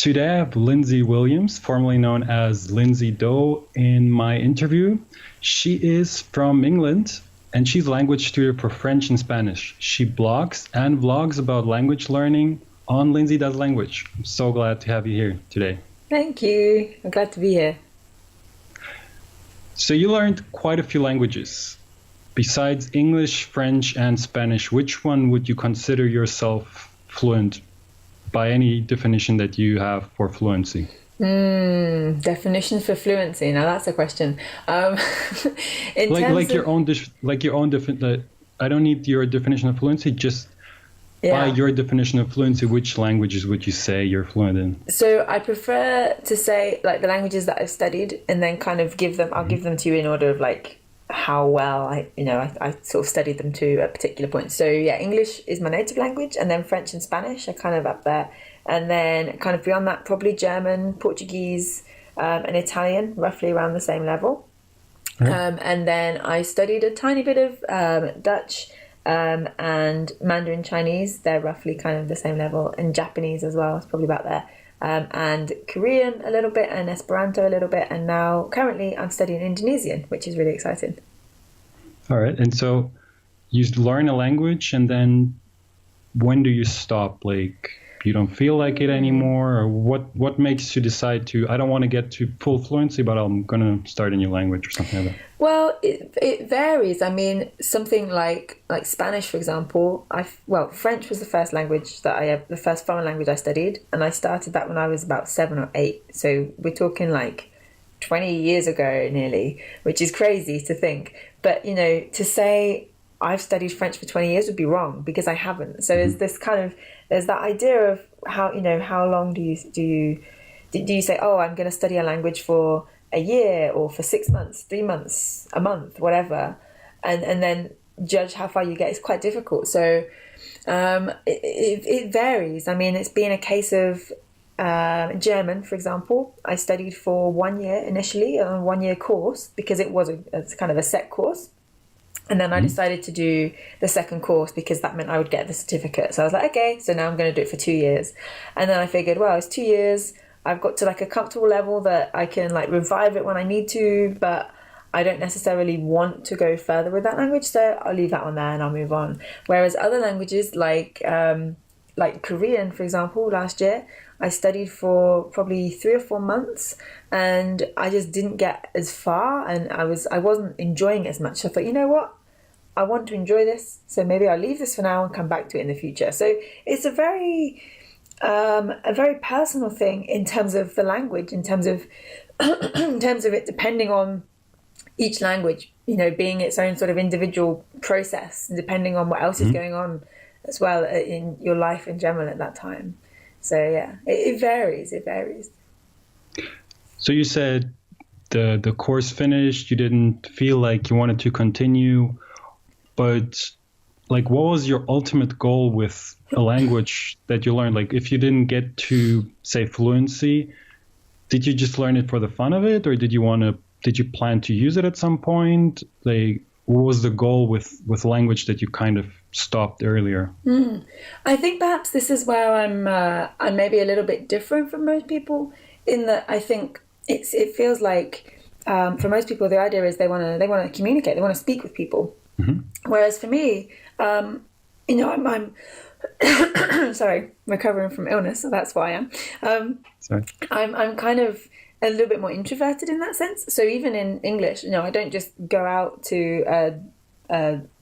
Today I have Lindsay Williams, formerly known as Lindsay Doe, in my interview. She is from England and she's a language tutor for French and Spanish. She blogs and vlogs about language learning on Lindsay Does Language. I'm so glad to have you here today. Thank you. I'm glad to be here. So you learned quite a few languages. Besides English, French, and Spanish, which one would you consider yourself fluent by any definition that you have for fluency? Definition for fluency. Now that's a question. Your own definition. I don't need your definition of fluency. Just by your definition of fluency, which languages would you say you're fluent in? So I prefer to say like the languages that I've studied, and then kind of give them. I'll give them to you in order of like how well I sort of studied them to a particular point. So yeah, English is my native language, and then French and Spanish are kind of up there, and then kind of beyond that probably German, Portuguese, and Italian, roughly around the same level. Right. And then I studied a tiny bit of Dutch and Mandarin Chinese. They're roughly kind of the same level, and Japanese as well. It's probably about there. And Korean a little bit, and Esperanto a little bit, and now currently I'm studying Indonesian, which is really exciting. All right, and so you learn a language, and then when do you stop? Like, you don't feel like it anymore, or what makes you decide to, I don't want to get to full fluency, but I'm going to start a new language or something like that? Well, it varies. I mean, something like Spanish, for example. French was the first language the first foreign language I studied, and I started that when I was about 7 or 8. So we're talking like 20 years ago nearly, which is crazy to think. But, to say I've studied French for 20 years would be wrong, because I haven't. So there's that idea of how long do you say, oh, I'm going to study a language for a year or for 6 months, 3 months, a month, whatever, and then judge how far you get. Is quite difficult. So it varies. I mean, it's been a case of German, for example. I studied for 1 year initially, a 1 year course, because it was it's kind of a set course. And then I decided to do the second course because that meant I would get the certificate. So I was like, okay, so now I'm going to do it for 2 years. And then I figured, well, it's 2 years. I've got to like a comfortable level that I can like revive it when I need to, but I don't necessarily want to go further with that language. So I'll leave that one there and I'll move on. Whereas other languages like Korean, for example, last year, I studied for probably 3 or 4 months, and I just didn't get as far, and I wasn't enjoying it as much. So I thought, you know what? I want to enjoy this, so maybe I'll leave this for now and come back to it in the future. So it's a very personal thing in terms of the language, in terms of it depending on each language, being its own sort of individual process, and depending on what else is going on as well in your life in general at that time. So yeah, it varies. It varies. So you said the course finished, you didn't feel like you wanted to continue. But like, what was your ultimate goal with a language that you learned? Like, if you didn't get to, say, fluency, did you just learn it for the fun of it, or did you plan to use it at some point? Like, what was the goal with language that you kind of stopped earlier? I think perhaps this is where I'm maybe a little bit different from most people, in that I think it feels like for most people the idea is they want to communicate, they want to speak with people. Whereas for me, I'm sorry, recovering from illness, so that's why I am. Sorry. I'm kind of a little bit more introverted in that sense. So even in English, I don't just go out to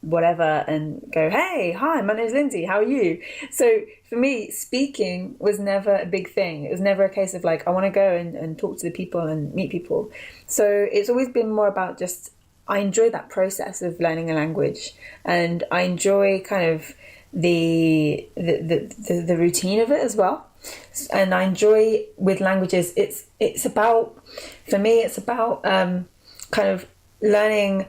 whatever and go, hey, hi, my name's Lindsay, how are you? So for me, speaking was never a big thing. It was never a case of like, I want to go and talk to the people and meet people. So it's always been more about just, I enjoy that process of learning a language, and I enjoy kind of the routine of it as well. And I enjoy with languages, it's about, for me, it's about kind of learning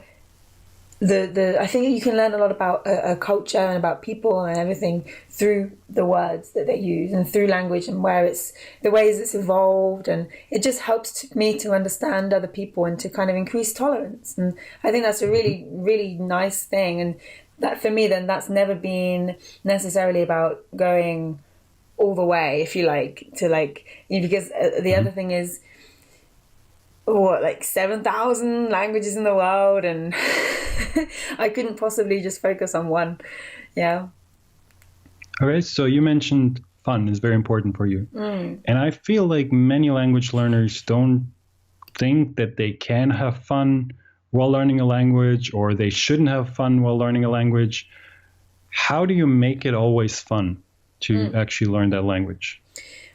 I think you can learn a lot about a culture and about people and everything through the words that they use and through language and where it's the ways it's evolved, and it just helps me to understand other people and to kind of increase tolerance. And I think that's a really, really nice thing. And that for me, then, that's never been necessarily about going all the way, if you like, to like, because the other thing is, like 7,000 languages in the world, and I couldn't possibly just focus on one. Yeah. All right. So you mentioned fun is very important for you. And I feel like many language learners don't think that they can have fun while learning a language, or they shouldn't have fun while learning a language. How do you make it always fun to actually learn that language?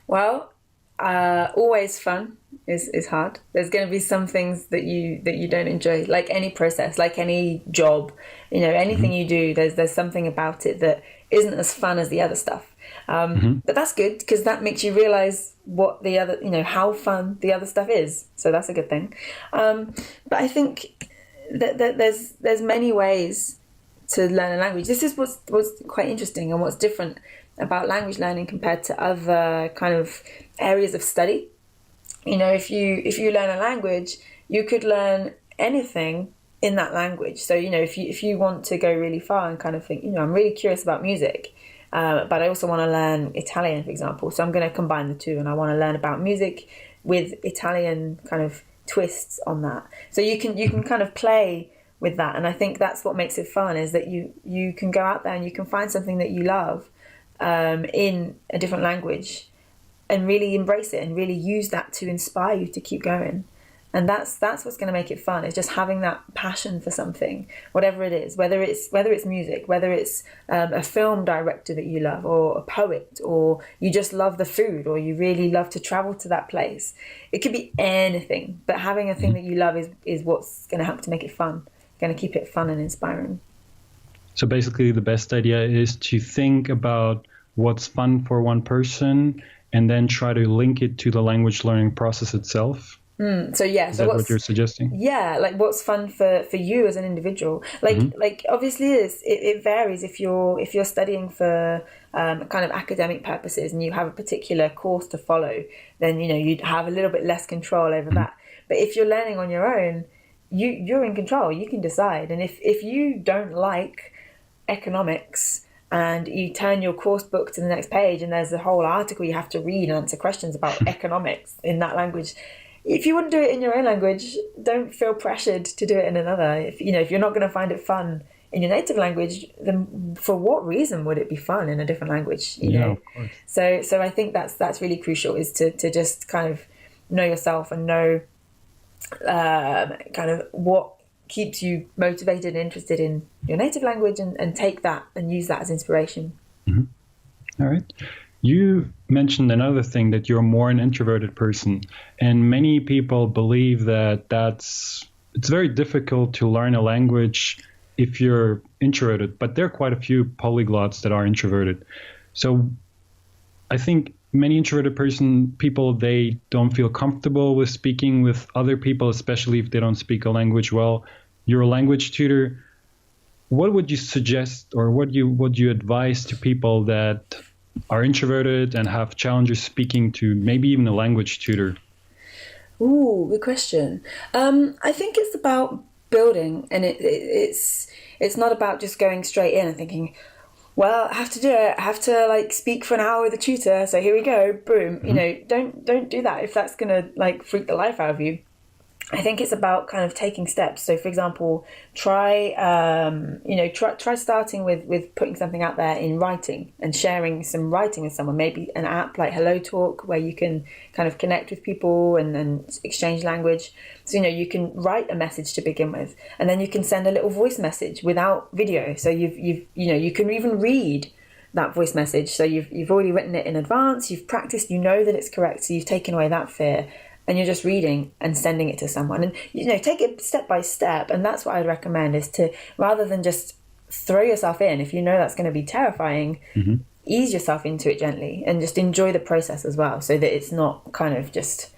Well, always fun is hard. There's going to be some things that you don't enjoy, like any process, like any job, anything you do, there's something about it that isn't as fun as the other stuff. But that's good, because that makes you realize what the other, how fun the other stuff is. So that's a good thing. But I think that there's many ways to learn a language. This is what's quite interesting, and what's different about language learning compared to other kind of areas of study. If you learn a language, you could learn anything in that language. So if you want to go really far and kind of think, I'm really curious about music, but I also want to learn Italian, for example. So I'm going to combine the two, and I want to learn about music with Italian kind of twists on that. So you can kind of play with that, and I think that's what makes it fun, is that you can go out there and you can find something that you love in a different language, and really embrace it and really use that to inspire you to keep going. And that's what's going to make it fun, is just having that passion for something, whatever it is, whether it's music, whether it's a film director that you love, or a poet, or you just love the food, or you really love to travel to that place. It could be anything, but having a thing that you love is what's going to help to make it fun, going to keep it fun and inspiring. So basically the best idea is to think about what's fun for one person, and then try to link it to the language learning process itself. So yeah, is that what you're suggesting? Yeah, like what's fun for you as an individual. Like obviously it varies if you're studying for kind of academic purposes, and you have a particular course to follow, then you'd have a little bit less control over that. But if you're learning on your own, you're in control. You can decide. And if you don't like economics, and you turn your course book to the next page, and there's a whole article you have to read and answer questions about economics in that language, if you wouldn't do it in your own language, don't feel pressured to do it in another. If you're not going to find it fun in your native language, then for what reason would it be fun in a different language? Of course. So I think that's really crucial, is to just kind of know yourself and know kind of what keeps you motivated and interested in your native language, and take that and use that as inspiration. All right. You mentioned another thing, that you're more an introverted person, and many people believe that it's very difficult to learn a language if you're introverted, but there are quite a few polyglots that are introverted. So I think many introverted people, they don't feel comfortable with speaking with other people, especially if they don't speak a language well. You're a language tutor. What would you suggest, or what would you advise to people that are introverted and have challenges speaking to maybe even a language tutor? Ooh, good question. I think it's about building, and it's not about just going straight in and thinking, well, I have to do it. I have to speak for an hour with a tutor. So here we go, boom. Don't do that if that's gonna freak the life out of you. I think it's about kind of taking steps. So, for example, try starting with putting something out there in writing and sharing some writing with someone. Maybe an app like Hello Talk, where you can kind of connect with people and exchange language. So, you can write a message to begin with, and then you can send a little voice message without video. So you can even read that voice message. So you've already written it in advance. You've practiced. You know that it's correct. So you've taken away that fear. And you're just reading and sending it to someone, and take it step by step. And that's what I'd recommend, is to, rather than just throw yourself in, if you know that's going to be terrifying, ease yourself into it gently and just enjoy the process as well, so that it's not kind of just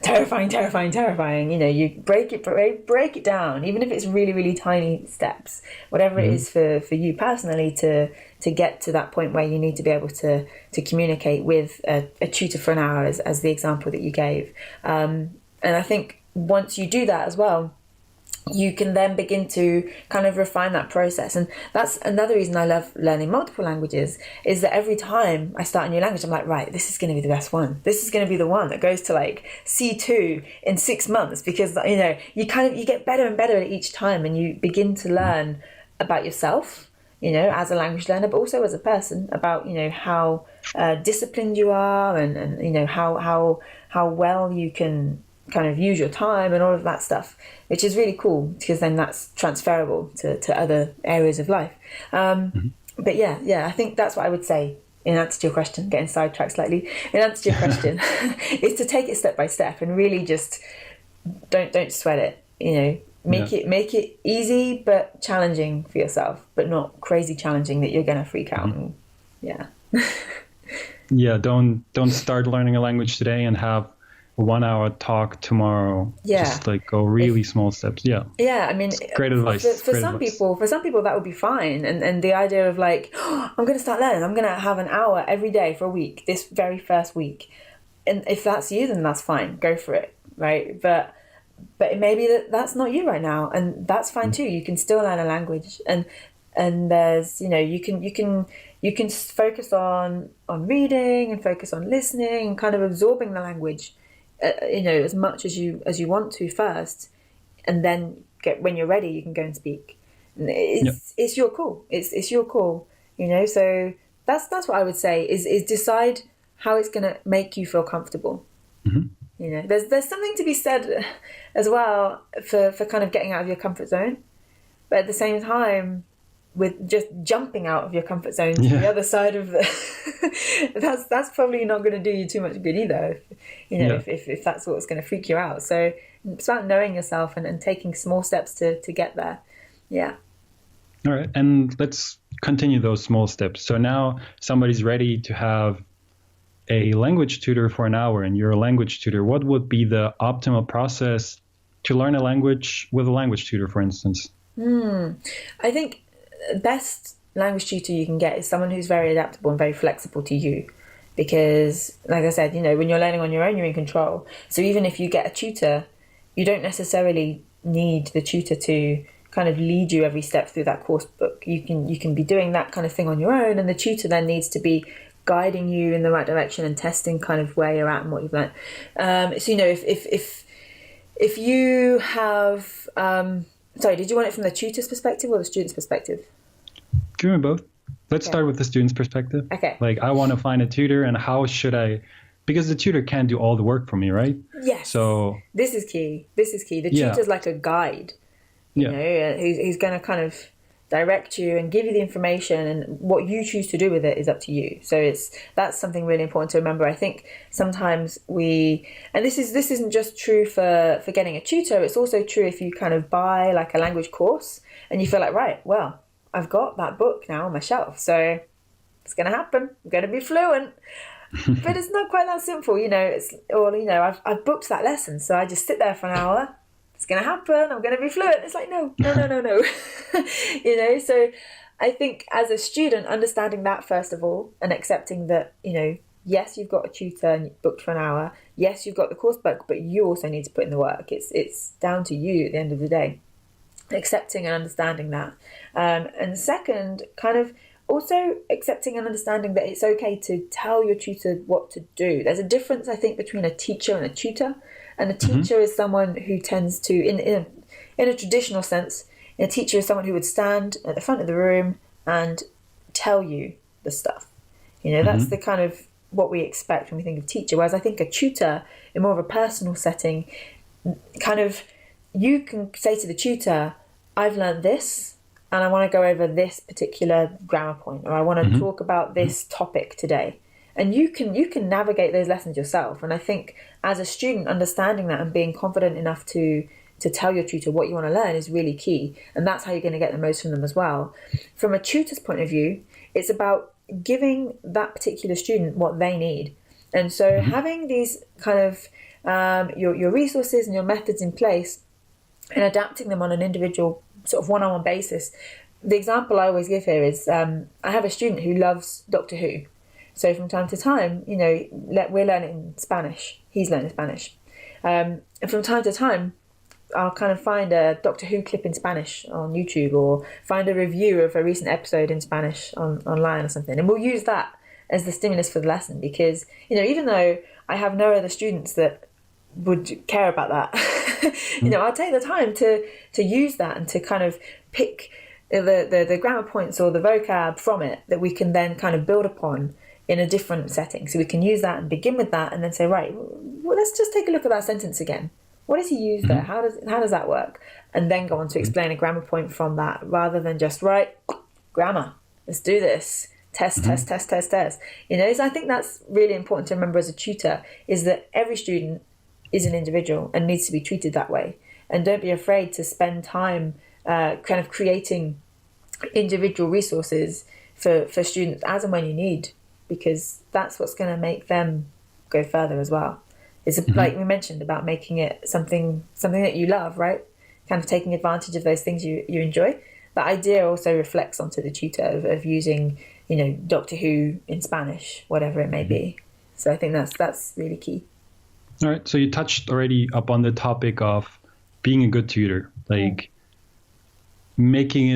terrifying. You break it down, even if it's really, really tiny steps, whatever it is for you personally, to get to that point where you need to be able to communicate with a tutor for an hour, as the example that you gave. And I think once you do that as well, you can then begin to kind of refine that process. And that's another reason I love learning multiple languages, is that every time I start a new language, I'm like, right, this is going to be the best one. This is going to be the one that goes to like C2 in 6 months, because, you know, you get better and better at each time, and you begin to learn about yourself, you know, as a language learner, but also as a person, about, you know, how disciplined you are, and you know, how well you can kind of use your time and all of that stuff, which is really cool, because then that's transferable to other areas of life. But yeah, I think that's what I would say in answer to your question, getting sidetracked slightly. In answer to your question, is to take it step by step, and really just don't sweat it, you know. Make it easy but challenging for yourself, but not crazy challenging that you're going to freak out. And, yeah. Yeah, don't start learning a language today and have a 1 hour talk tomorrow. Yeah. Just like go really small steps. Yeah. Yeah, I mean, great advice. For some people that would be fine. And the idea of like, oh, I'm going to start learning. I'm going to have an hour every day for a week, this very first week. And if that's you, then that's fine. Go for it, right? But it may be that's not you right now, and that's fine too. You can still learn a language, and there's, you know, you can focus on reading and focus on listening and kind of absorbing the language, you know, as much as you want to first, and then when you're ready, you can go and speak. It's your call. It's your call, you know. So that's what I would say is decide how it's going to make you feel comfortable. Mm-hmm. You know, there's something to be said as well for kind of getting out of your comfort zone, but at the same time, with just jumping out of your comfort zone to the other side of the that's probably not going to do you too much good either, you know, if that's what's going to freak you out. So it's about knowing yourself and taking small steps to get there. Yeah. All right, and let's continue those small steps. So now somebody's ready to have a language tutor for an hour, and you're a language tutor. What would be the optimal process to learn a language with a language tutor, for instance? I think the best language tutor you can get is someone who's very adaptable and very flexible to you, because, like I said, you know, when you're learning on your own, you're in control. So even if you get a tutor, you don't necessarily need the tutor to kind of lead you every step through that course book. You can be doing that kind of thing on your own, and the tutor then needs to be guiding you in the right direction and testing kind of where you're at and what you've learned. So, you know, if you have, sorry, did you want it from the tutor's perspective or the student's perspective? Give me both. Let's start with the student's perspective. Okay. Like, I want to find a tutor, and how should I, because the tutor can't do all the work for me, right? Yes. So this is key. The tutor's like a guide, you know, who's going to kind of direct you and give you the information, and what you choose to do with it is up to you. So that's something really important to remember. I think sometimes and this isn't just true for getting a tutor, it's also true if you kind of buy like a language course and you feel like, right, well, I've got that book now on my shelf, so it's going to happen. I'm going to be fluent. But it's not quite that simple, you know. I've booked that lesson, so I just sit there for an hour. It's going to happen. I'm going to be fluent. It's like, no. You know, so I think as a student, understanding that first of all, and accepting that, you know, yes, you've got a tutor and you've booked for an hour. Yes, you've got the course book, but you also need to put in the work. It's down to you at the end of the day. Accepting and understanding that. And second, kind of also accepting and understanding that it's okay to tell your tutor what to do. There's a difference, I think, between a teacher and a tutor. And a teacher is someone who tends to, in a traditional sense, a teacher is someone who would stand at the front of the room and tell you the stuff. You know, that's the kind of what we expect when we think of teacher. Whereas I think a tutor, in more of a personal setting, kind of, you can say to the tutor, I've learned this, and I want to go over this particular grammar point, or I want to talk about this topic today. And you can navigate those lessons yourself. And I think as a student, understanding that and being confident enough to tell your tutor what you want to learn is really key. And that's how you're going to get the most from them as well. From a tutor's point of view, it's about giving that particular student what they need. And so having these kind of your resources and your methods in place and adapting them on an individual sort of one-on-one basis. The example I always give here is I have a student who loves Doctor Who. So from time to time, you know, we're learning Spanish. He's learning Spanish. And from time to time, I'll kind of find a Doctor Who clip in Spanish on YouTube, or find a review of a recent episode in Spanish online or something, and we'll use that as the stimulus for the lesson. Because, you know, even though I have no other students that would care about that, you know, I'll take the time to use that and to kind of pick the grammar points or the vocab from it that we can then kind of build upon in a different setting. So we can use that and begin with that, and then say, right, well, let's just take a look at that sentence again. What does he use there? How does that work? And then go on to explain a grammar point from that, rather than just, right, grammar, let's do this. Test. You know, so I think that's really important to remember as a tutor, is that every student is an individual and needs to be treated that way. And don't be afraid to spend time kind of creating individual resources for students as and when you need, because that's what's going to make them go further as well. It's like we mentioned about making it something that you love, right? Kind of taking advantage of those things you enjoy. That idea also reflects onto the tutor of using, you know, Doctor Who in Spanish, whatever it may be. So I think that's really key. All right. So you touched already upon the topic of being a good tutor, like looking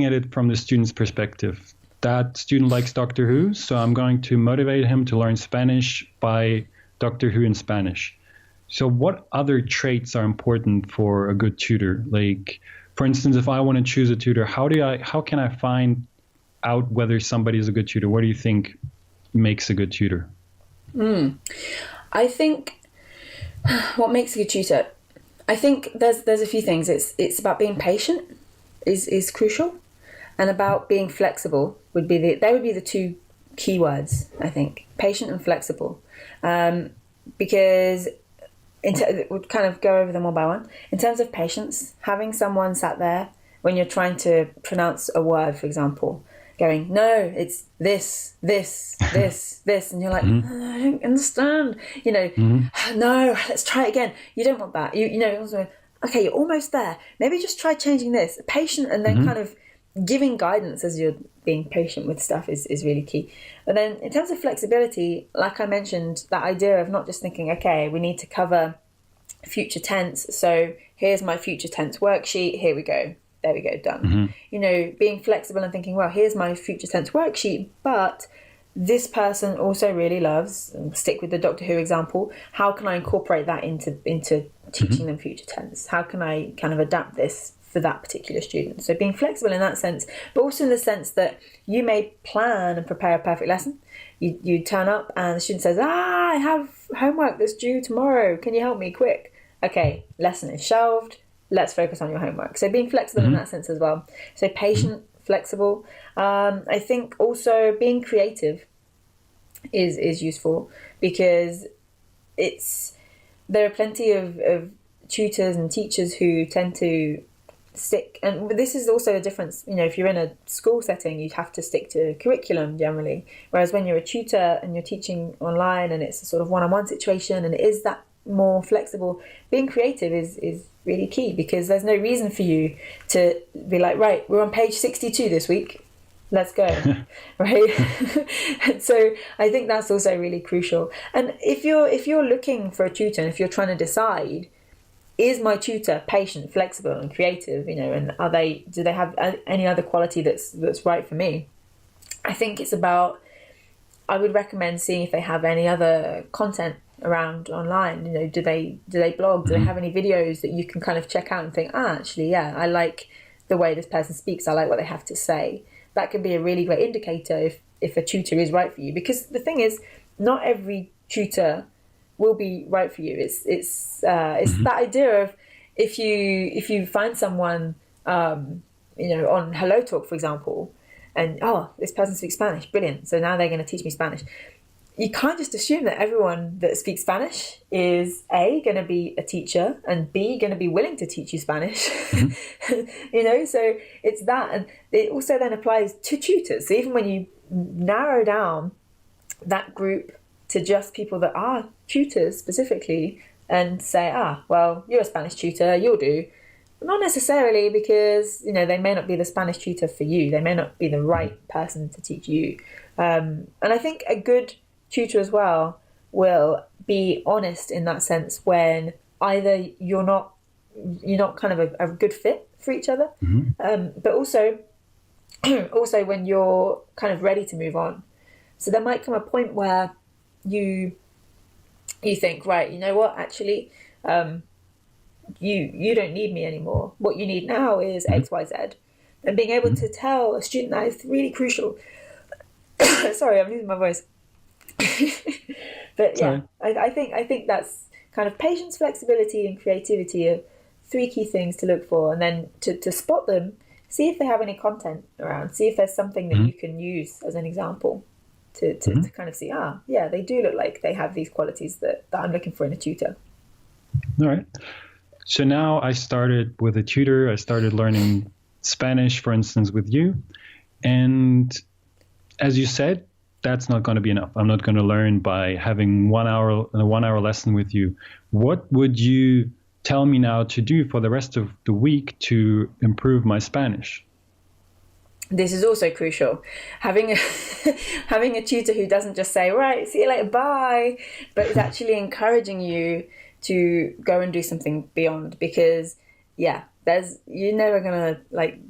at it from the student's perspective. That student likes Doctor Who, so I'm going to motivate him to learn Spanish by Doctor Who in Spanish. So what other traits are important for a good tutor? Like, for instance, if I want to choose a tutor, how can I find out whether somebody is a good tutor? What do you think makes a good tutor? I think what makes a good tutor, I think there's a few things. It's about being patient is crucial, and about being flexible would be the two key words, I think. Patient and flexible. Because we'll kind of go over them one by one. In terms of patience, having someone sat there when you're trying to pronounce a word, for example, going, no, it's this, and you're like, I don't understand, you know, no, let's try it again. You don't want that. You know, also, okay, you're almost there. Maybe just try changing this. Patient, and then kind of giving guidance as you're being patient with stuff is really key. But then in terms of flexibility, like I mentioned, that idea of not just thinking, okay, we need to cover future tense, so here's my future tense worksheet, here we go, there we go, done. You know, being flexible and thinking, well, here's my future tense worksheet, but this person also really loves, stick with the Doctor Who example, how can I incorporate that into teaching them future tense? How can I kind of adapt this for that particular student? So being flexible in that sense, but also in the sense that you may plan and prepare a perfect lesson. You turn up and the student says, I have homework that's due tomorrow. Can you help me quick? Okay, lesson is shelved. Let's focus on your homework. So being flexible in that sense as well. So patient, flexible. I think also being creative is useful, because there are plenty of tutors and teachers who tend to stick, and this is also the difference, you know, if you're in a school setting, you'd have to stick to curriculum generally, whereas when you're a tutor and you're teaching online and it's a sort of one-on-one situation and it is that more flexible, being creative is really key, because there's no reason for you to be like, right, we're on page 62 this week, let's go. Right? And so I think that's also really crucial. And if you're looking for a tutor, and if you're trying to decide, is my tutor patient, flexible and creative, you know, and do they have any other quality that's right for me? I think it's about, I would recommend seeing if they have any other content around online. You know, do they blog? Do they have any videos that you can kind of check out and think, actually, yeah, I like the way this person speaks. I like what they have to say. That can be a really great indicator if a tutor is right for you. Because the thing is, not every tutor will be right for you. It's that idea of if you find someone, you know, on Hello Talk, for example, and this person speaks Spanish, brilliant, so now they're going to teach me Spanish. You can't just assume that everyone that speaks Spanish is A, going to be a teacher, and B, going to be willing to teach you Spanish. You know, so it's that. And it also then applies to tutors. So even when you narrow down that group to just people that are tutors specifically, and say, well, you're a Spanish tutor, you'll do. Not necessarily, because, you know, they may not be the Spanish tutor for you. They may not be the right person to teach you. And I think a good tutor as well will be honest in that sense when either you're not you're not kind of a good fit for each other. But also when you're kind of ready to move on. So there might come a point where you think, right, you know what, actually, you don't need me anymore. What you need now is X, Y, Z. And being able to tell a student that is really crucial. Sorry, I'm losing my voice. But yeah, I think that's kind of patience, flexibility, and creativity are 3 key things to look for. And then to spot them, see if they have any content around, see if there's something that you can use as an example to kind of see, yeah, they do look like they have these qualities that I'm looking for in a tutor. All right. So now I started with a tutor. I started learning Spanish, for instance, with you. And as you said, that's not going to be enough. I'm not going to learn by having a 1 hour lesson with you. What would you tell me now to do for the rest of the week to improve my Spanish? This is also crucial. Having a tutor who doesn't just say, right, see you later, bye, but is actually encouraging you to go and do something beyond, because you're never gonna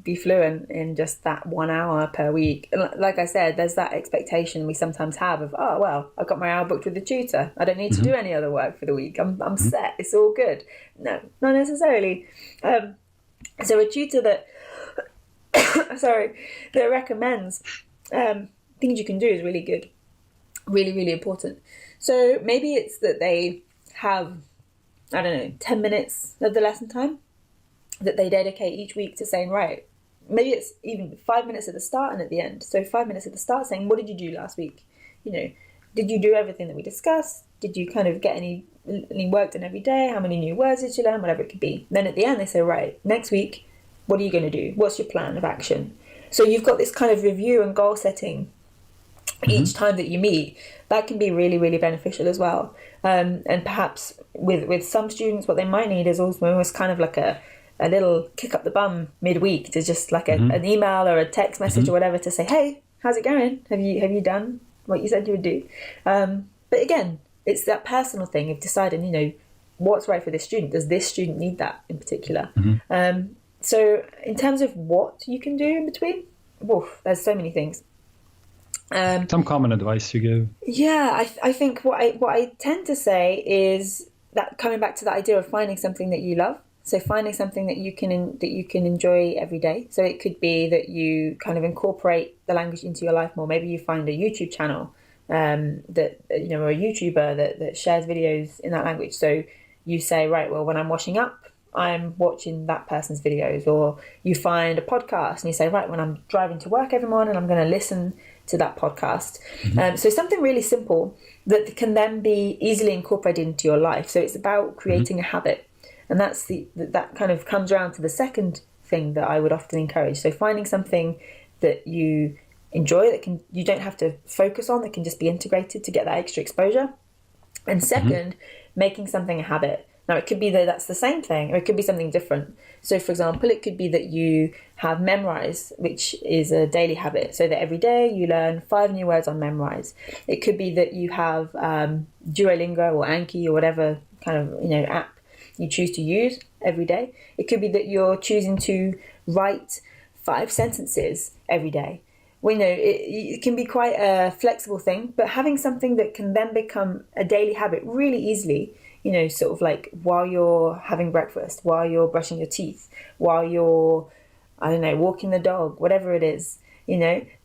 be fluent in just that 1 hour per week. And like I said, there's that expectation we sometimes have of, oh well, I've got my hour booked with the tutor, I don't need to do any other work for the week, I'm set, it's all good. No, not necessarily. So a tutor that that recommends things you can do is really good, really, really important. So maybe it's that they have, 10 minutes of the lesson time that they dedicate each week to saying, right, maybe it's even 5 minutes at the start and at the end. So 5 minutes at the start saying, what did you do last week? Did you do everything that we discussed? Did you kind of get any work done every day? How many new words did you learn? Whatever it could be. Then at the end they say, right, next week, what are you going to do? What's your plan of action? So you've got this kind of review and goal setting each time that you meet. That can be really, really beneficial as well. And perhaps with some students, what they might need is almost kind of like a little kick up the bum midweek, to just like an email or a text message or whatever to say, hey, how's it going? Have you done what you said you would do? But again, it's that personal thing of deciding, what's right for this student. Does this student need that in particular? So in terms of what you can do in between, there's so many things. Some common advice you give. Yeah, I think what I tend to say is that, coming back to the idea of finding something that you love. So finding something that you can enjoy every day. So it could be that you kind of incorporate the language into your life more. Maybe you find a YouTube channel that or a YouTuber that shares videos in that language. So you say, right, well, when I'm washing up, I'm watching that person's videos. Or you find a podcast and you say, right, when I'm driving to work every morning, I'm going to listen to that podcast. So something really simple that can then be easily incorporated into your life. So it's about creating a habit. And that kind of comes around to the second thing that I would often encourage. So finding something that you enjoy, that you don't have to focus on, that can just be integrated to get that extra exposure. And second, making something a habit. Now, it could be that that's the same thing, or it could be something different. So, for example, it could be that you have Memrise, which is a daily habit, so that every day you learn 5 new words on Memrise. It could be that you have Duolingo or Anki or whatever kind of app you choose to use every day. It could be that you're choosing to write 5 sentences every day. Well, it can be quite a flexible thing, but having something that can then become a daily habit really easily, sort of like while you're having breakfast, while you're brushing your teeth, while you're, walking the dog, whatever it is,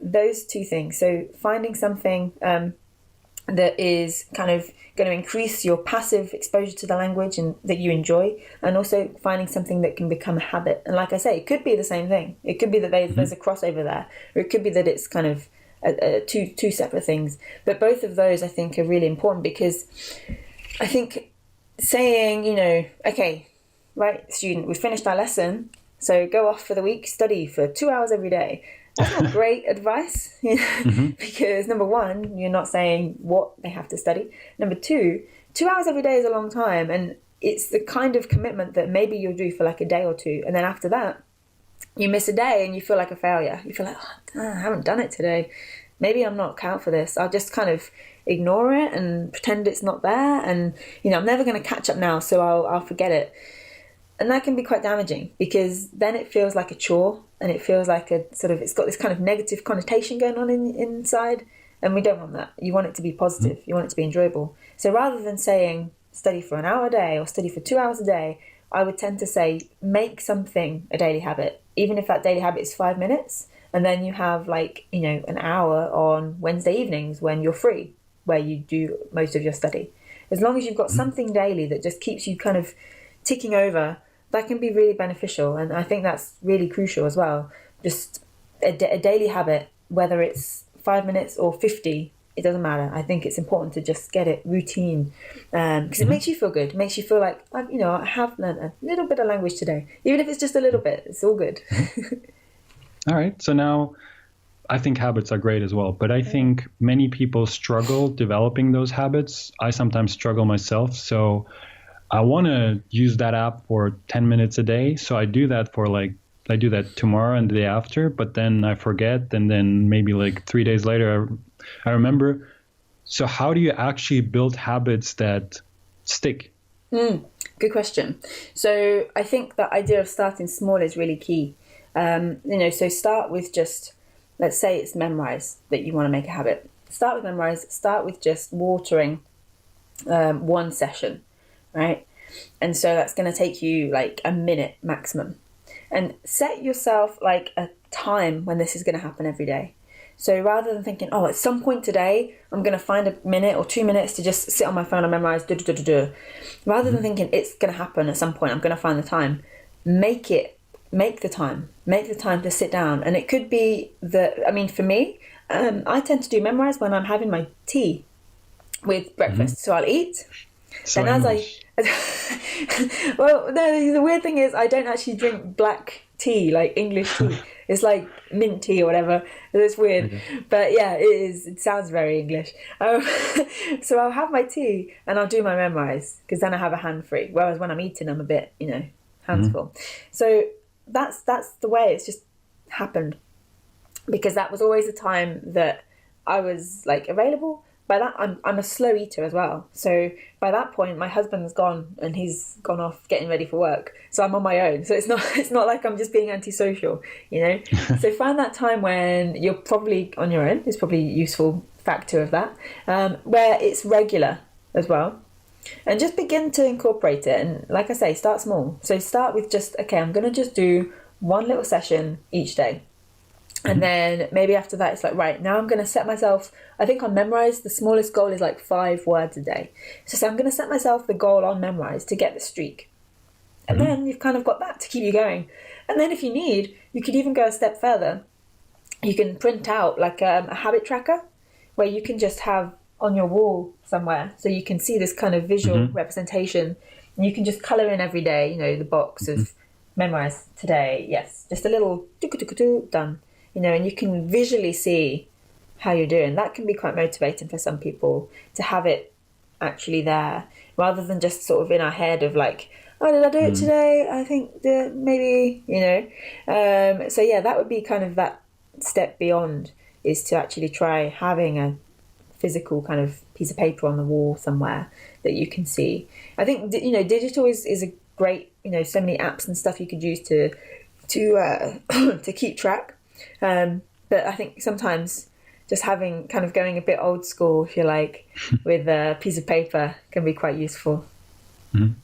those 2 things. So finding something that is kind of going to increase your passive exposure to the language and that you enjoy, and also finding something that can become a habit. And like I say, it could be the same thing. It could be that there's a crossover there, or it could be that it's kind of two separate things. But both of those, I think, are really important, because I think saying, okay, right, student, we've finished our lesson, so go off for the week, study for 2 hours every day. That's not great advice, because number one, you're not saying what they have to study. Number two, 2 hours every day is a long time, and it's the kind of commitment that maybe you'll do for like a day or two, and then after that, you miss a day and you feel like a failure. You feel like, I haven't done it today. Maybe I'm not cut for this. I'll just kind of ignore it and pretend it's not there, and I'm never going to catch up now, so I'll forget it. And that can be quite damaging, because then it feels like a chore, and it feels like a sort of, it's got this kind of negative connotation going on inside, and we don't want that. You want it to be positive. You want it to be enjoyable. So rather than saying study for an hour a day or study for 2 hours a day, I would tend to say make something a daily habit, even if that daily habit is 5 minutes, and then you have like, you know, an hour on Wednesday evenings when you're free, where you do most of your study. As long as you've got something daily that just keeps you kind of ticking over, that can be really beneficial. And I think that's really crucial as well. Just a daily habit, whether it's 5 minutes or 50, it doesn't matter. I think it's important to just get it routine, because it makes you feel good. It makes you feel like, you know, I have learned a little bit of language today. Even if it's just a little bit, it's all good. All right. So now I think habits are great as well, but I think many people struggle developing those habits. I sometimes struggle myself. So I want to use that app for 10 minutes a day. So I do that I do that tomorrow and the day after, but then I forget. And then maybe like 3 days later, I remember. So how do you actually build habits that stick? Good question. So I think the idea of starting small is really key. You know, so start with just, let's say it's memorize that you want to make a habit. Start with memorize. Start with just watering one session. Right? And so that's going to take you like a minute maximum. And set yourself like a time when this is going to happen every day. So rather than thinking, oh, at some point today, I'm going to find a minute or 2 minutes to just sit on my phone and memorize, rather than thinking it's going to happen at some point, I'm going to find the time, make the time to sit down. And it could be for me, I tend to do memorize when I'm having my tea with breakfast. So I'll eat. So and well, no, the weird thing is I don't actually drink black tea, like English tea. It's like mint tea or whatever. It's weird. Okay. But yeah, it is. It sounds very English. So I'll have my tea and I'll do my memorize, because then I have a hand free. Whereas when I'm eating, I'm a bit, you know, hands full. So that's the way it's just happened, because that was always the time that I was like available. By that, I'm a slow eater as well. So by that point, my husband's gone and he's gone off getting ready for work. So I'm on my own. So it's not like I'm just being antisocial, you know. So find that time when you're probably on your own. It's probably a useful factor of that, where it's regular as well. And just begin to incorporate it. And like I say, start small. So start with just, okay, I'm going to just do one little session each day. And then maybe after that, it's like, right, now I'm going to set myself, I think on memorize, the smallest goal is like 5 words a day. So I'm going to set myself the goal on memorize to get the streak. And then you've kind of got that to keep you going. And then if you need, you could even go a step further. You can print out like a habit tracker where you can just have on your wall somewhere. So you can see this kind of visual representation. And you can just colour in every day, you know, the box of memorize today. Yes, just a little done. You know, and you can visually see how you're doing. That can be quite motivating for some people to have it actually there, rather than just sort of in our head of like, oh, did I do it today? I think maybe, you know. So yeah, that would be kind of that step beyond, is to actually try having a physical kind of piece of paper on the wall somewhere that you can see. I think, you know, digital is a great, you know, so many apps and stuff you could use to keep track. But I think sometimes just having kind of going a bit old school, if you like, with a piece of paper can be quite useful. And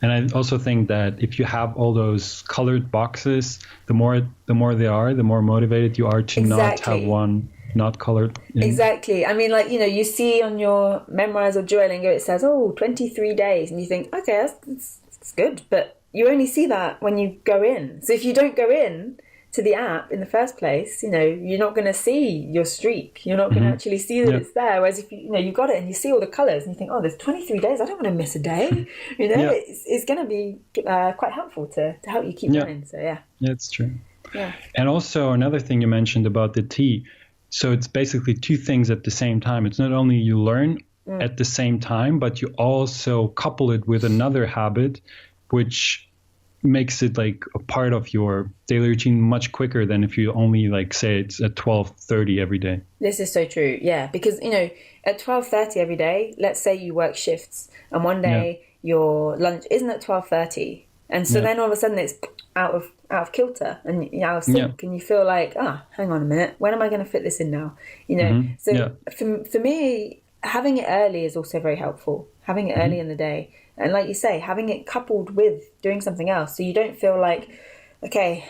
I also think that if you have all those colored boxes, the more they are, the more motivated you are to not have one not colored in. Exactly. I mean, like, you know, you see on your memorize or Duolingo, it says, 23 days. And you think, okay, that's good. But you only see that when you go in. So if you don't go in to the app in the first place, you know, you're not going to see your streak. You're not going to actually see that it's there. Whereas if you got it and you see all the colours and you think, oh, there's 23 days, I don't want to miss a day. You know, it's going to be quite helpful to help you keep going. So yeah, it's true. Yeah. And also another thing you mentioned about the tea. So it's basically two things at the same time. It's not only you learn at the same time, but you also couple it with another habit, which makes it like a part of your daily routine much quicker than if you only like say it's at 12:30 every day. This is so true. Yeah, because, you know, at 12:30 every day, let's say you work shifts and one day your lunch isn't at 12:30 And so then all of a sudden it's out of kilter and out of sync, and you feel like, hang on a minute, when am I going to fit this in now? So for me, having it early is also very helpful. Having it early in the day, and like you say, having it coupled with doing something else, so you don't feel like, okay,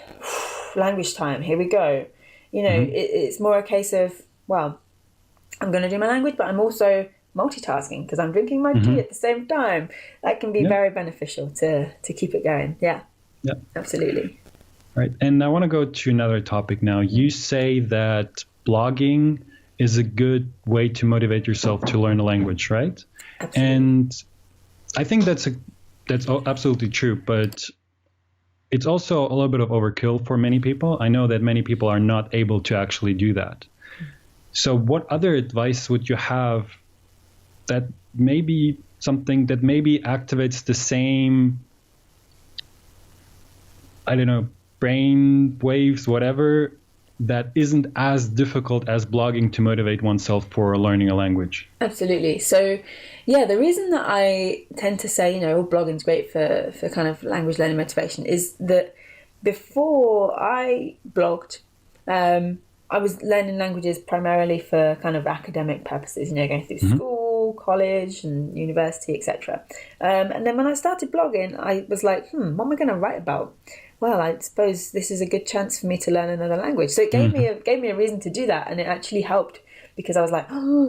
language time, here we go. It's more a case of, well, I'm going to do my language, but I'm also multitasking because I'm drinking my tea at the same time. That can be very beneficial to keep it going. Yeah, absolutely. Right. And I want to go to another topic now. You say that blogging is a good way to motivate yourself to learn a language, right? Absolutely. And I think that's absolutely true, but it's also a little bit of overkill for many people. I know that many people are not able to actually do that. So what other advice would you have that maybe something that maybe activates the same, I don't know, brain waves, whatever, that isn't as difficult as blogging to motivate oneself for learning a language? Absolutely. So, the reason that I tend to say, blogging's great for kind of language learning motivation is that before I blogged, I was learning languages primarily for kind of academic purposes, going through school, college and university, etc. And then when I started blogging, I was like, what am I going to write about? Well, I suppose this is a good chance for me to learn another language. So it gave me a reason to do that, and it actually helped because I was like,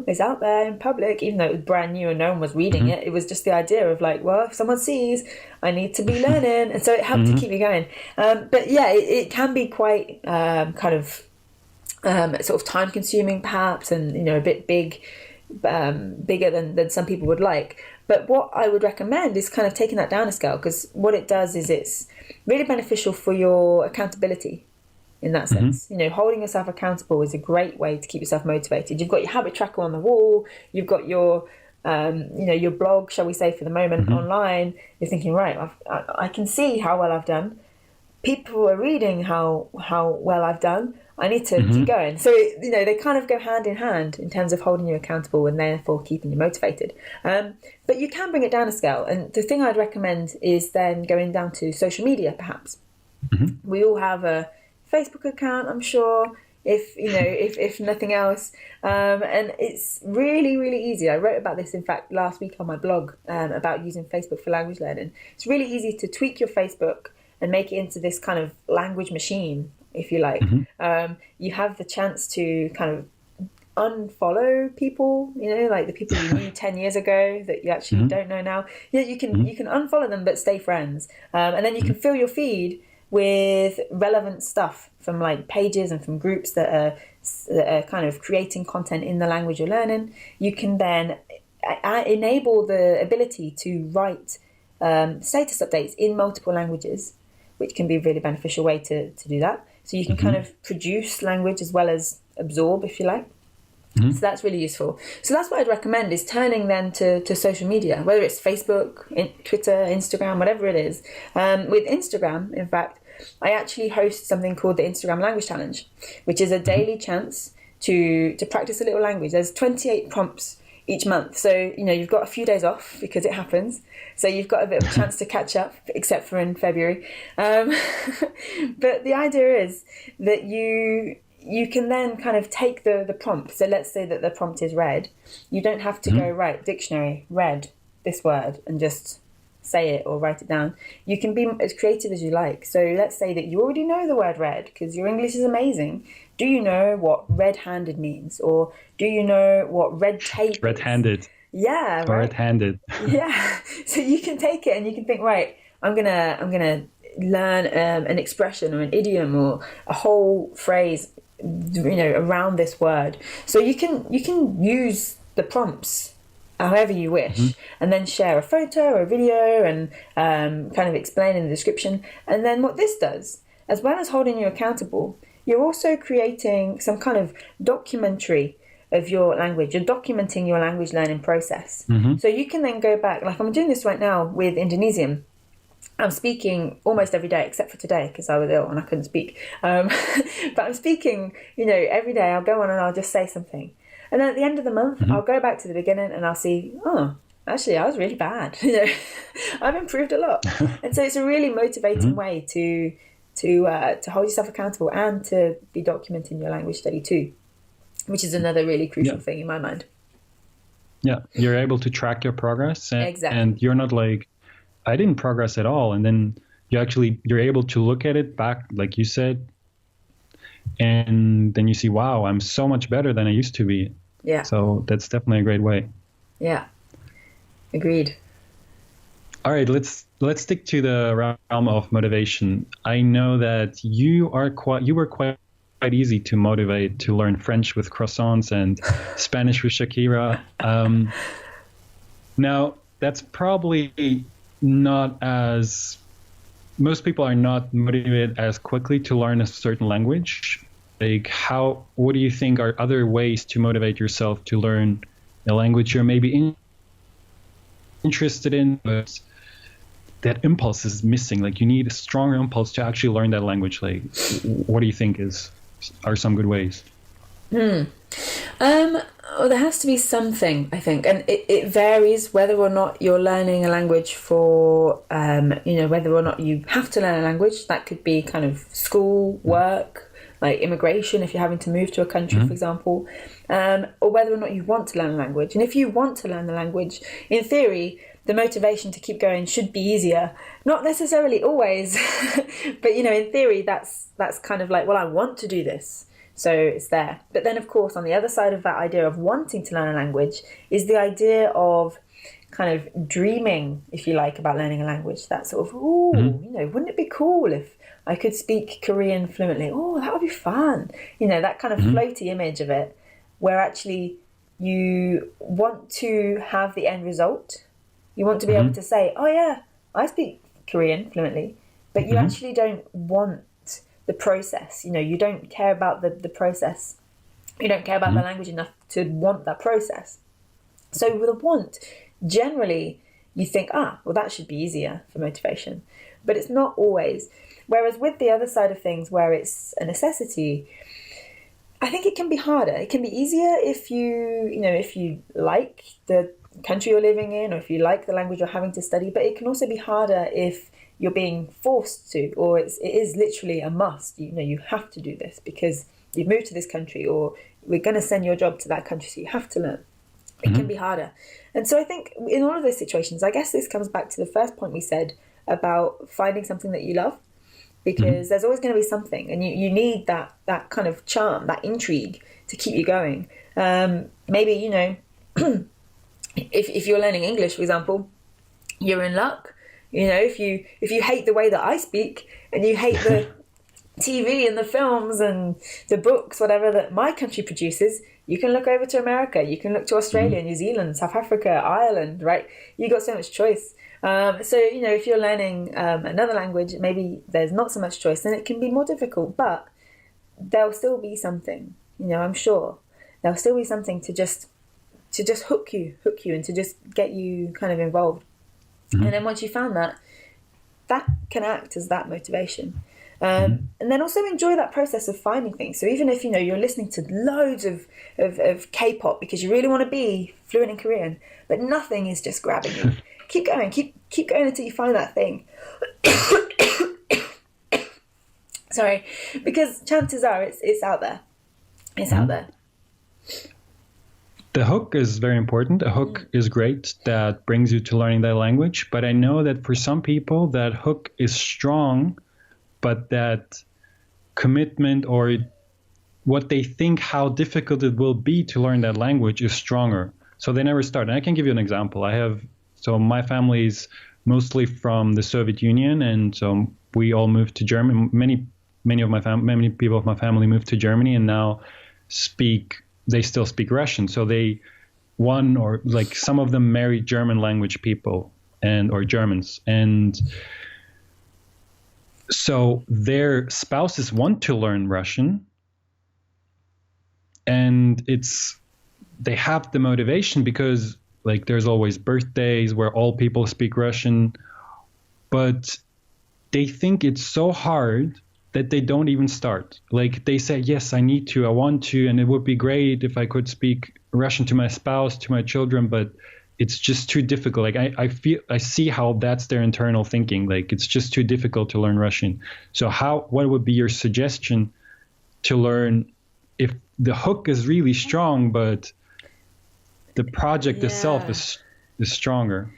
it's out there in public, even though it was brand new and no one was reading it. It was just the idea of like, well, if someone sees, I need to be learning, and so it helped to keep me going. But it can be quite kind of sort of time-consuming, perhaps, and a bit bigger than some people would like. But what I would recommend is kind of taking that down a scale, because what it does is it's really beneficial for your accountability in that sense. Holding yourself accountable is a great way to keep yourself motivated. You've got your habit tracker on the wall, you've got your your blog, shall we say, for the moment online. You're thinking, right, I can see how well I've done. People are reading how well I've done. I need to keep going. So, they kind of go hand in hand in terms of holding you accountable and therefore keeping you motivated. But you can bring it down a scale. And the thing I'd recommend is then going down to social media, perhaps. We all have a Facebook account, I'm sure, if nothing else. And it's really, really easy. I wrote about this, in fact, last week on my blog about using Facebook for language learning. It's really easy to tweak your Facebook and make it into this kind of language machine, if you like. You have the chance to kind of unfollow people, like the people you knew 10 years ago that you actually don't know now. You can unfollow them but stay friends. And then you can fill your feed with relevant stuff from like pages and from groups that are kind of creating content in the language you're learning. You can then enable the ability to write status updates in multiple languages, which can be a really beneficial way to do that. So you can kind of produce language as well as absorb, if you like. So that's really useful. So that's what I'd recommend, is turning then to social media, whether it's Facebook, Twitter, Instagram, whatever it is. With Instagram, in fact, I actually host something called the Instagram Language Challenge, which is a daily chance to practice a little language. There's 28 prompts each month. So, you've got a few days off because it happens. So you've got a bit of a chance to catch up, except for in February. But the idea is that you can then kind of take the prompt. So let's say that the prompt is read. You don't have to go, right, dictionary, read this word, and just say it or write it down. You can be as creative as you like. So let's say that you already know the word read because your English is amazing. Do you know what red-handed means? Or do you know what red tape is? Red-handed. Yeah, right. Or red-handed. Yeah. So you can take it and you can think, right, I'm gonna learn an expression or an idiom or a whole phrase, around this word. So you can use the prompts however you wish, and then share a photo or a video and kind of explain in the description. And then what this does, as well as holding you accountable, you're also creating some kind of documentary of your language. You're documenting your language learning process. So you can then go back, like I'm doing this right now with Indonesian. I'm speaking almost every day, except for today because I was ill and I couldn't speak. But I'm speaking, every day. I'll go on and I'll just say something. And then at the end of the month, I'll go back to the beginning and I'll see, actually, I was really bad. I've improved a lot. And so it's a really motivating way to hold yourself accountable and to be documenting your language study too, which is another really crucial thing in my mind. Yeah, you're able to track your progress, Exactly. and you're not like, I didn't progress at all. And then you're able to look at it back, like you said, and then you see, wow, I'm so much better than I used to be. Yeah. So that's definitely a great way. Yeah. Agreed. All right, let's stick to the realm of motivation. I know that you were quite easy to motivate to learn French with croissants and Spanish with Shakira. Now, that's probably not as most people are not motivated as quickly to learn a certain language. Like, what do you think are other ways to motivate yourself to learn a language you're maybe interested in, but that impulse is missing? Like, you need a stronger impulse to actually learn that language. Like, what do you think are some good ways? Well, there has to be something, I think, and it varies whether or not you're learning a language for, whether or not you have to learn a language. That could be kind of school, work, like immigration, if you're having to move to a country, for example, or whether or not you want to learn a language. And if you want to learn the language, in theory, the motivation to keep going should be easier. Not necessarily always, but, in theory, that's kind of like, well, I want to do this. So it's there. But then, of course, on the other side of that idea of wanting to learn a language is the idea of kind of dreaming, if you like, about learning a language. That sort of, wouldn't it be cool if I could speak Korean fluently? Oh, that would be fun. That kind of floaty image of it, where actually you want to have the end result. You want to be able to say, oh yeah, I speak Korean fluently, but you actually don't want the process. You don't care about the process. You don't care about the language enough to want that process. So with a want, generally you think, well, that should be easier for motivation, but it's not always. Whereas with the other side of things, where it's a necessity, I think it can be harder. It can be easier if you like the country you're living in, or if you like the language you're having to study, but it can also be harder if you're being forced to, or it is literally a must. You have to do this because you've moved to this country, or we're going to send your job to that country, so you have to learn. It can be harder. And so I think in all of those situations, I guess this comes back to the first point we said about finding something that you love, because there's always going to be something, and you need that kind of charm, that intrigue to keep you going. Maybe, if you're learning English, for example, you're in luck. If you hate the way that I speak, and you hate the TV and the films and the books, whatever that my country produces, you can look over to America. You can look to Australia, New Zealand, South Africa, Ireland, right? You got so much choice. So, if you're learning another language, maybe there's not so much choice, then it can be more difficult, but there'll still be something, I'm sure. There'll still be something to just hook you and to just get you kind of involved. And then once you found that can act as that motivation. And then also enjoy that process of finding things. So even if, you're listening to loads of K-pop because you really want to be fluent in Korean, but nothing is just grabbing you. Keep going, keep going until you find that thing. Sorry, because chances are it's out there. It's out there. The hook is very important. A hook is great. That brings you to learning that language. But I know that for some people, that hook is strong, but that commitment or what they think how difficult it will be to learn that language is stronger. So they never start. And I can give you an example. So my family is mostly from the Soviet Union, and so we all moved to Germany. Many people of my family moved to Germany and now they still speak Russian. So some of them marry German language people or Germans. And so their spouses want to learn Russian, and they have the motivation because there's always birthdays where all people speak Russian, but they think it's so hard that they don't even start. They say, yes, I need to, I want to, and it would be great if I could speak Russian to my spouse, to my children, but it's just too difficult. Like I see how that's their internal thinking. Like it's just too difficult to learn Russian. So what would be your suggestion to learn if the hook is really strong, but the project itself is stronger?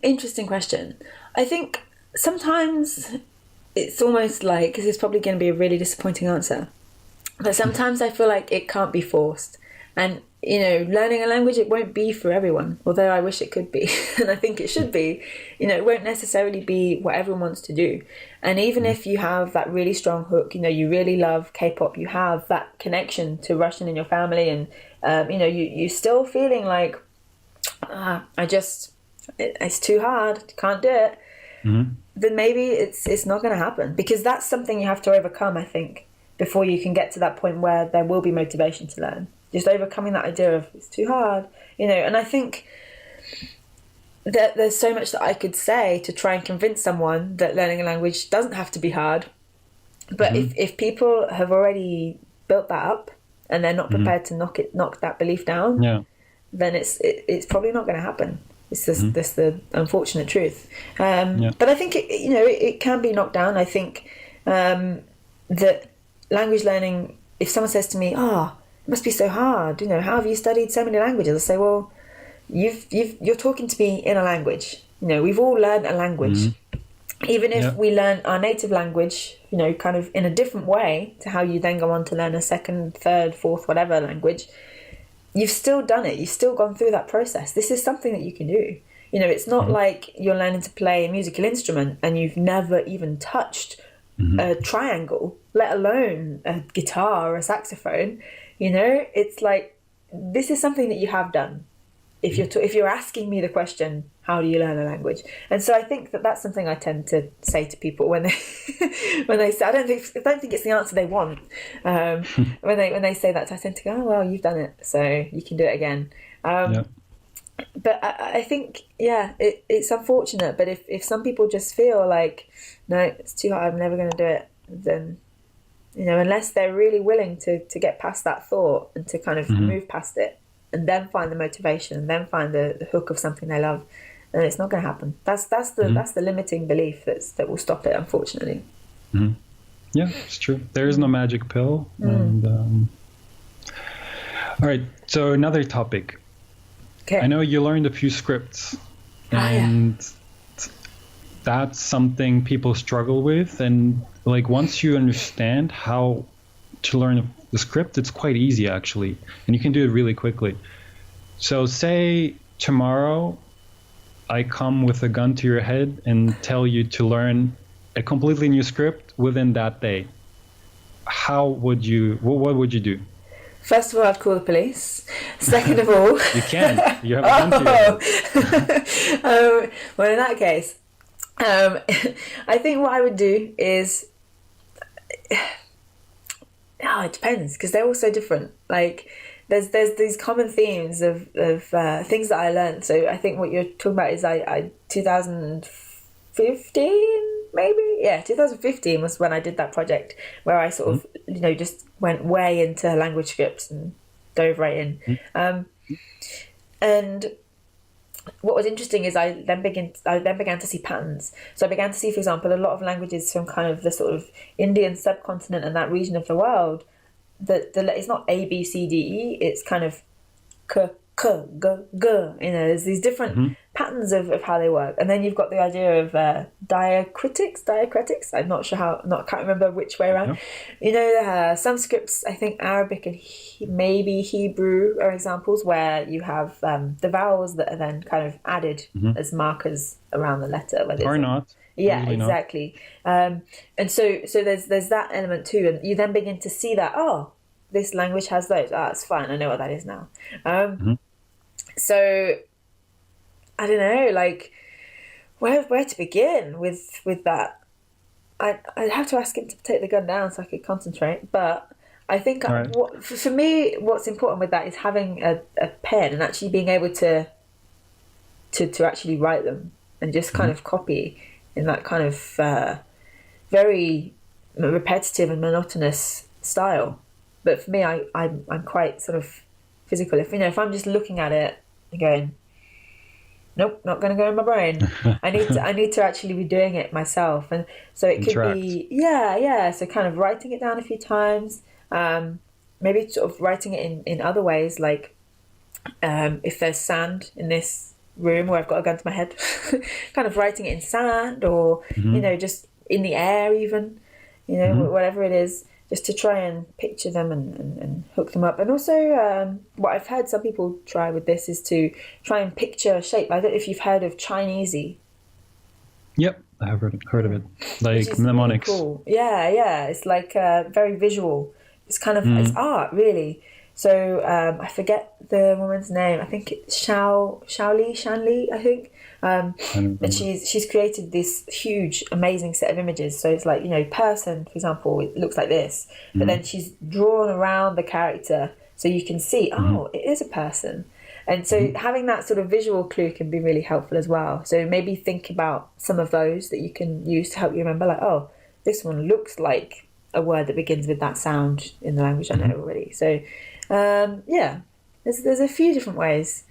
Interesting question. I think sometimes it's almost like, because it's probably going to be a really disappointing answer, but sometimes I feel like it can't be forced. And, learning a language, it won't be for everyone, although I wish it could be. And I think it should be. It won't necessarily be what everyone wants to do. And even if you have that really strong hook, you really love K-pop, you have that connection to Russian in your family, and, you're still feeling like, it's too hard, can't do it, then maybe it's not going to happen, because that's something you have to overcome, I think, before you can get to that point where there will be motivation to learn. Just overcoming that idea of it's too hard, and I think that there's so much that I could say to try and convince someone that learning a language doesn't have to be hard. But if people have already built that up and they're not prepared to knock that belief down, then it's probably not going to happen. It's just that's the unfortunate truth. But I think it can be knocked down. I think that language learning, if someone says to me, it must be so hard, how have you studied so many languages? I say, well, you're talking to me in a language. We've all learned a language. Even if we learn our native language, kind of in a different way to how you then go on to learn a second, third, fourth, whatever language, you've still done it. You've still gone through that process. This is something that you can do. It's not like you're learning to play a musical instrument and you've never even touched a triangle, let alone a guitar or a saxophone. It's like, this is something that you have done. If you're asking me the question, how do you learn a language? And so I think that that's something I tend to say to people when they say, I don't think it's the answer they want. When they say that, I tend to go, oh well, you've done it, so you can do it again. But I think it's unfortunate. But if some people just feel like, no, it's too hard, I'm never going to do it, then unless they're really willing to get past that thought and to kind of move past it, and then find the motivation, and then find the hook of something they love, then it's not going to happen. That's the limiting belief that will stop it, unfortunately. Yeah, it's true. There is no magic pill. And, all right, so another topic. Okay. I know you learned a few scripts, and that's something people struggle with. And like, once you understand how to learn the script, it's quite easy actually, and you can do it really quickly. So say tomorrow I come with a gun to your head and tell you to learn a completely new script within that day. What would you do? First of all, I'd call the police. Second of all, you can't. You have a gun to your head. Well, in that case, I think what I would do is, it depends, because they're all so different. Like, there's these common themes of things that I learned. So I think what you're talking about is I 2015 maybe, 2015 was when I did that project where I sort of just went way into language scripts and dove right in. And what was interesting is I then began to see patterns. So I began to see, for example, a lot of languages from kind of the sort of Indian subcontinent and that region of the world, that it's not A, B, C, D, E, it's kind of K, K, G, G. There's these different patterns of how they work. And then you've got the idea of diacritics. I'm not sure can't remember which way around. Some scripts, I think Arabic and maybe Hebrew are examples where you have the vowels that are then kind of added as markers around the letter. Or not. Yeah, really exactly. And so there's that element too. And you then begin to see that, this language has those. It's fine. I know what that is now. So I don't know, like where to begin with that. I'd have to ask him to take the gun down so I could concentrate. But I think for me, what's important with that is having a pen and actually being able to actually write them and just kind of copy in that kind of very repetitive and monotonous style. But for me, I'm quite sort of physical. If I'm just looking at it, and going, nope, not going to go in my brain. I need to actually be doing it myself. And so it could be, yeah. So kind of writing it down a few times, maybe sort of writing it in other ways, like if there's sand in this room where I've got a gun to my head, kind of writing it in sand, or, you know, just in the air even, you know, whatever it is, just to try and picture them and hook them up. And also what I've heard some people try with this is to try and picture a shape. I don't know if you've heard of Chinesey. Yep, I have heard of it. Like mnemonics. Really cool. Yeah. It's like very visual. It's kind of, it's art, really. So I forget the woman's name. I think it's Shanli, I think. And she's created this huge, amazing set of images. So it's like, you know, person, for example, it looks like this. But then she's drawn around the character so you can see, oh, it is a person. And so having that sort of visual clue can be really helpful as well. So maybe think about some of those that you can use to help you remember, like, oh, this one looks like a word that begins with that sound in the language I know already. So, yeah, there's a few different ways.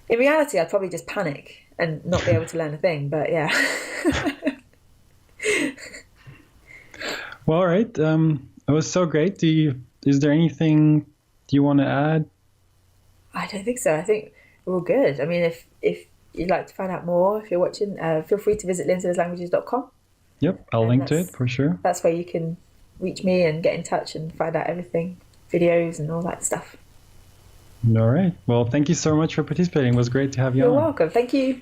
In reality, I'd probably just panic and not be able to learn a thing, but yeah. Well, all right. It was so great. Is there anything you want to add? I don't think so. I think we're all good. I mean, if you'd like to find out more, if you're watching, feel free to visit lindsaylanguages.com. Yep, I'll link to it for sure. That's where you can reach me and get in touch and find out everything, videos and all that stuff. All right. Well, thank you so much for participating. It was great to have you on. You're welcome. Thank you.